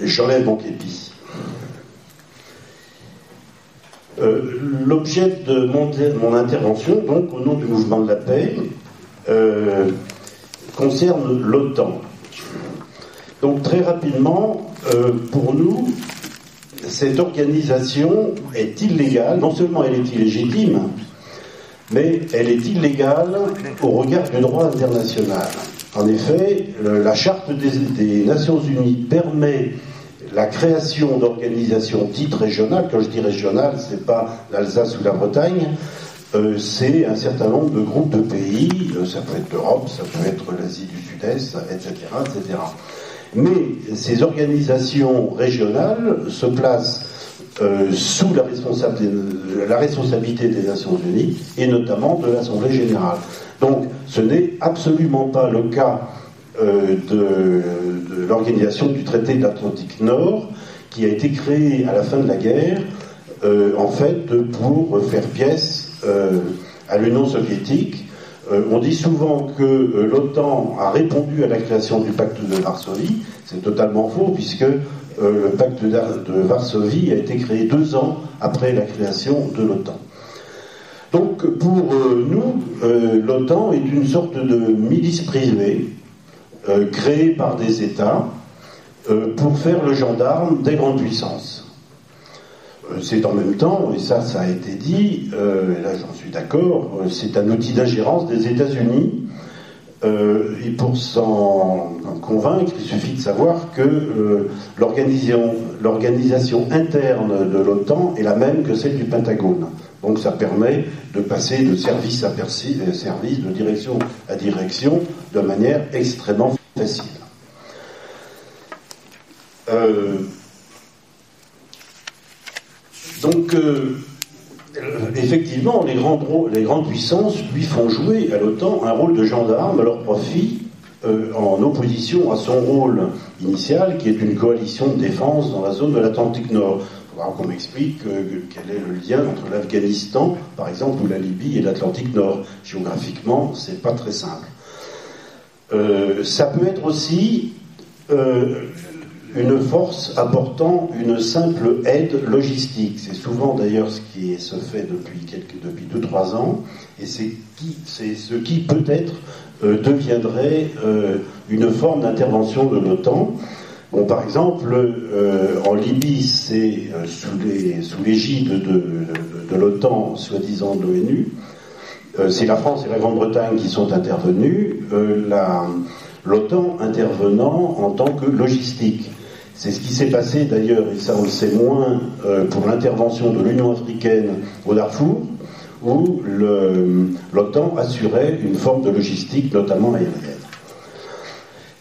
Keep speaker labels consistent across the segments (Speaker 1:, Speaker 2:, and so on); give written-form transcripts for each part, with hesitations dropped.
Speaker 1: J'enlève mon képi. L'objet de mon intervention, donc, au nom du mouvement de la paix, concerne l'OTAN. Donc, très rapidement, pour nous, cette organisation est illégale. Non seulement elle est illégitime, mais elle est illégale au regard du droit international. En effet, la Charte des Nations Unies permet la création d'organisations dites régionales. Quand je dis régionales, c'est pas l'Alsace ou la Bretagne, c'est un certain nombre de groupes de pays, ça peut être l'Europe, ça peut être l'Asie du Sud-Est, etc., etc. Mais ces organisations régionales se placent sous la responsabilité des Nations Unies et notamment de l'Assemblée Générale. Donc ce n'est absolument pas le cas de l'organisation du traité de l'Atlantique Nord, qui a été créée à la fin de la guerre, en fait, pour faire pièce à l'Union soviétique. On dit souvent que l'OTAN a répondu à la création du pacte de Varsovie. C'est totalement faux, puisque le pacte de Varsovie a été créé 2 ans après la création de l'OTAN. Donc pour nous, l'OTAN est une sorte de milice privée créée par des États pour faire le gendarme des grandes puissances. C'est en même temps, et ça a été dit, et là j'en suis d'accord, c'est un outil d'ingérence des États-Unis, et pour s'en convaincre, il suffit de savoir que l'organisation interne de l'OTAN est la même que celle du Pentagone. Donc ça permet de passer de service à service, de direction à direction, de manière extrêmement facile. Donc, effectivement, les grandes puissances lui font jouer à l'OTAN un rôle de gendarme à leur profit, en opposition à son rôle initial, qui est une coalition de défense dans la zone de l'Atlantique Nord. Il faudra qu'on m'explique quel est le lien entre l'Afghanistan, par exemple, ou la Libye et l'Atlantique Nord. Géographiquement, c'est pas très simple. Ça peut être aussi une force apportant une simple aide logistique. C'est souvent d'ailleurs ce qui se fait depuis 2-3 ans, et c'est ce qui peut-être deviendrait une forme d'intervention de l'OTAN. Bon, par exemple, en Libye, c'est sous l'égide de l'OTAN, soi-disant de l'ONU. C'est la France et la Grande-Bretagne qui sont intervenus, l'OTAN intervenant en tant que logistique. C'est ce qui s'est passé d'ailleurs, et ça on le sait moins, pour l'intervention de l'Union africaine au Darfour, où l'OTAN assurait une forme de logistique, notamment aérienne.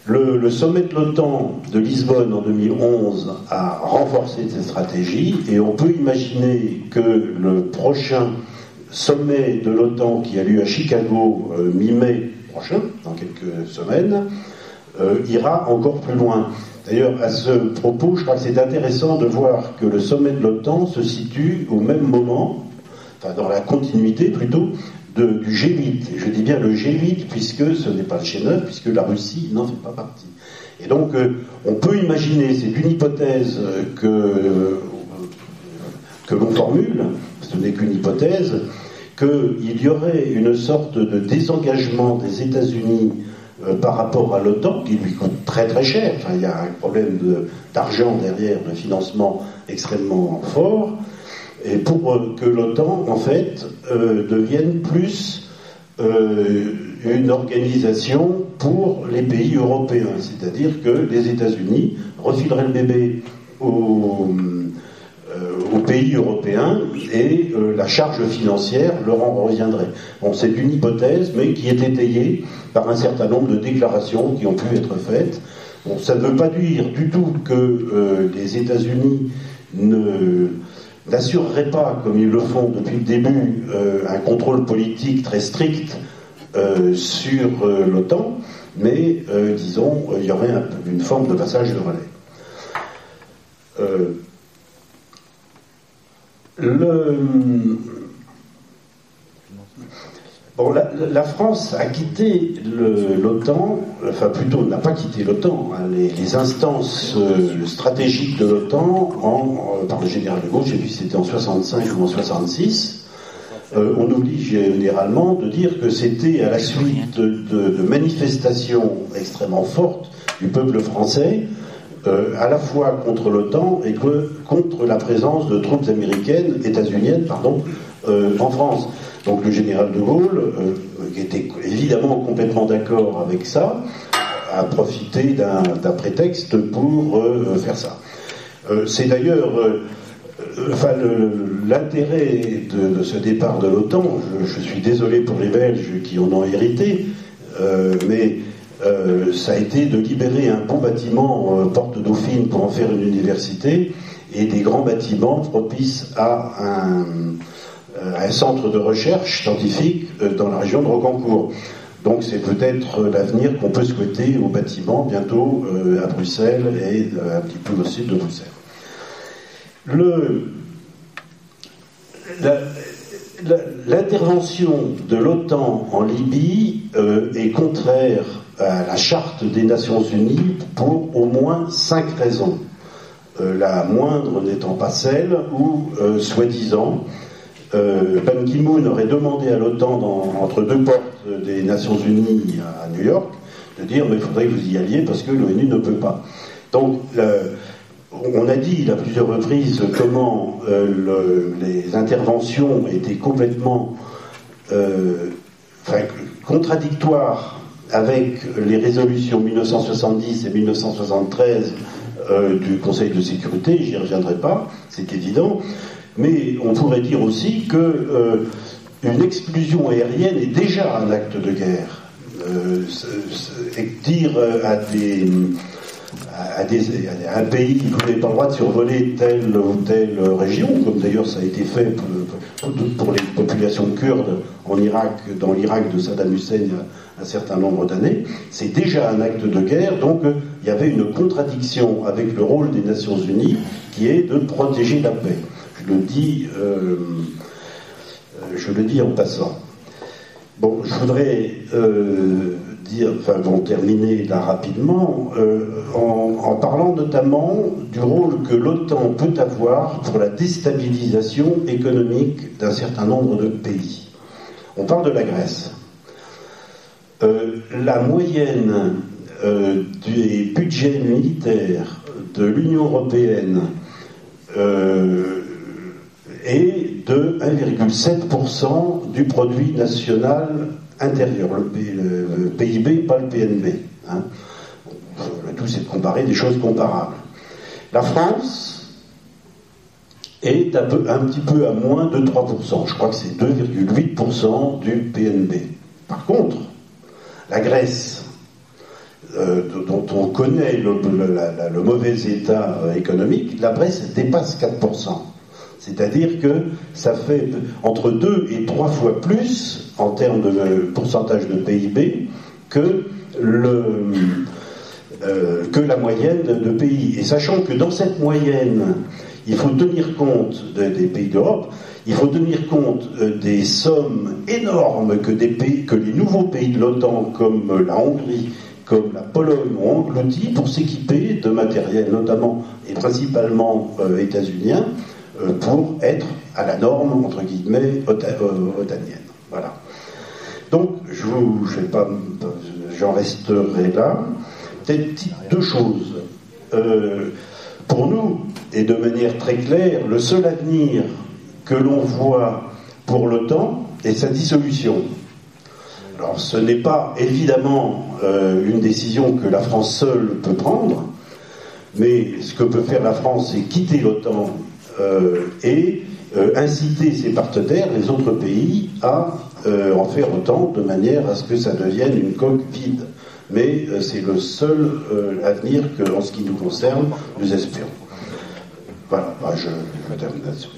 Speaker 1: Le sommet de l'OTAN de Lisbonne en 2011 a renforcé cette stratégie, et on peut imaginer que le prochain sommet de l'OTAN qui a lieu à Chicago mi-mai prochain, dans quelques semaines, ira encore plus loin. D'ailleurs, à ce propos, je crois que c'est intéressant de voir que le sommet de l'OTAN se situe au même moment, enfin dans la continuité plutôt, du G8. Je dis bien le G8 puisque ce n'est pas le G9, puisque la Russie n'en fait pas partie. Et donc, on peut imaginer, c'est une hypothèse que l'on formule, ce n'est qu'une hypothèse, qu'il y aurait une sorte de désengagement des États-Unis par rapport à l'OTAN, qui lui coûte très très cher. Enfin, il y a un problème d'argent derrière, de financement extrêmement fort, et pour que l'OTAN, en fait, devienne plus une organisation pour les pays européens. C'est-à-dire que les États-Unis refileraient le bébé aux pays européens et la charge financière leur en reviendrait. Bon, c'est une hypothèse, mais qui est étayée par un certain nombre de déclarations qui ont pu être faites. Bon, ça ne veut pas dire du tout que les États-Unis n'assureraient pas, comme ils le font depuis le début, un contrôle politique très strict sur l'OTAN, mais disons, il y aurait une forme de passage de relais. Bon, la France a quitté l'OTAN, enfin plutôt n'a pas quitté l'OTAN, hein, les instances stratégiques de l'OTAN, par le général de Gaulle, je sais plus si c'était en 65 ou en 66, on oublie généralement de dire que c'était à la suite de manifestations extrêmement fortes du peuple français, à la fois contre l'OTAN et contre la présence de troupes états-uniennes, en France. Donc le général de Gaulle, qui était évidemment complètement d'accord avec ça, a profité d'un prétexte pour faire ça. C'est d'ailleurs l'intérêt de ce départ de l'OTAN. Je suis désolé pour les Belges qui en ont hérité, mais ça a été de libérer un beau bâtiment Porte Dauphine pour en faire une université et des grands bâtiments propices à un centre de recherche scientifique dans la région de Rocancourt. Donc c'est peut-être l'avenir qu'on peut souhaiter aux bâtiments bientôt à Bruxelles et un petit peu au sud de Bruxelles. L'intervention de l'OTAN en Libye est contraire à la charte des Nations Unies pour au moins 5 raisons. La moindre n'étant pas celle où, soi-disant, Ban Ki-moon aurait demandé à l'OTAN, entre deux portes des Nations Unies à New York, de dire mais il faudrait que vous y alliez parce que l'ONU ne peut pas. Donc, on a dit à plusieurs reprises comment les interventions étaient complètement contradictoires avec les résolutions 1970 et 1973 du Conseil de sécurité, j'y reviendrai pas, c'est évident. Mais on pourrait dire aussi que une exclusion aérienne est déjà un acte de guerre. Dire à un pays qui n'avait pas le droit de survoler telle ou telle région, comme d'ailleurs ça a été fait pour les populations kurdes dans l'Irak de Saddam Hussein il y a un certain nombre d'années, c'est déjà un acte de guerre. Donc il y avait une contradiction avec le rôle des Nations Unies qui est de protéger la paix. Je le dis en passant. Bon, je voudrais terminer là rapidement en parlant notamment du rôle que l'OTAN peut avoir pour la déstabilisation économique d'un certain nombre de pays. On parle de la Grèce. La moyenne des budgets militaires de l'Union européenne est de 1,7% du produit national intérieur, le PIB, pas le PNB. Hein. Le tout, c'est de comparer des choses comparables. La France est un petit peu à moins de 3%. Je crois que c'est 2,8% du PNB. Par contre, la Grèce, dont on connaît le mauvais état économique, la Grèce dépasse 4%. C'est-à-dire que ça fait entre 2 et 3 fois plus en termes de pourcentage de PIB que la moyenne de pays. Et sachant que dans cette moyenne, il faut tenir compte des pays d'Europe, il faut tenir compte des sommes énormes que les nouveaux pays de l'OTAN, comme la Hongrie, comme la Pologne, ont englouti pour s'équiper de matériel, notamment et principalement états-unien, pour être à la norme, entre guillemets, otanienne. Voilà. Donc, j'en resterai là. Peut-être deux choses. Pour nous, et de manière très claire, le seul avenir que l'on voit pour l'OTAN est sa dissolution. Alors, ce n'est pas évidemment une décision que la France seule peut prendre, mais ce que peut faire la France, c'est quitter l'OTAN et inciter ses partenaires, les autres pays, à en faire autant, de manière à ce que ça devienne une coque vide. Mais c'est le seul avenir que, en ce qui nous concerne, nous espérons. Voilà, je termine là-dessus.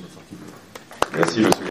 Speaker 2: Merci, monsieur.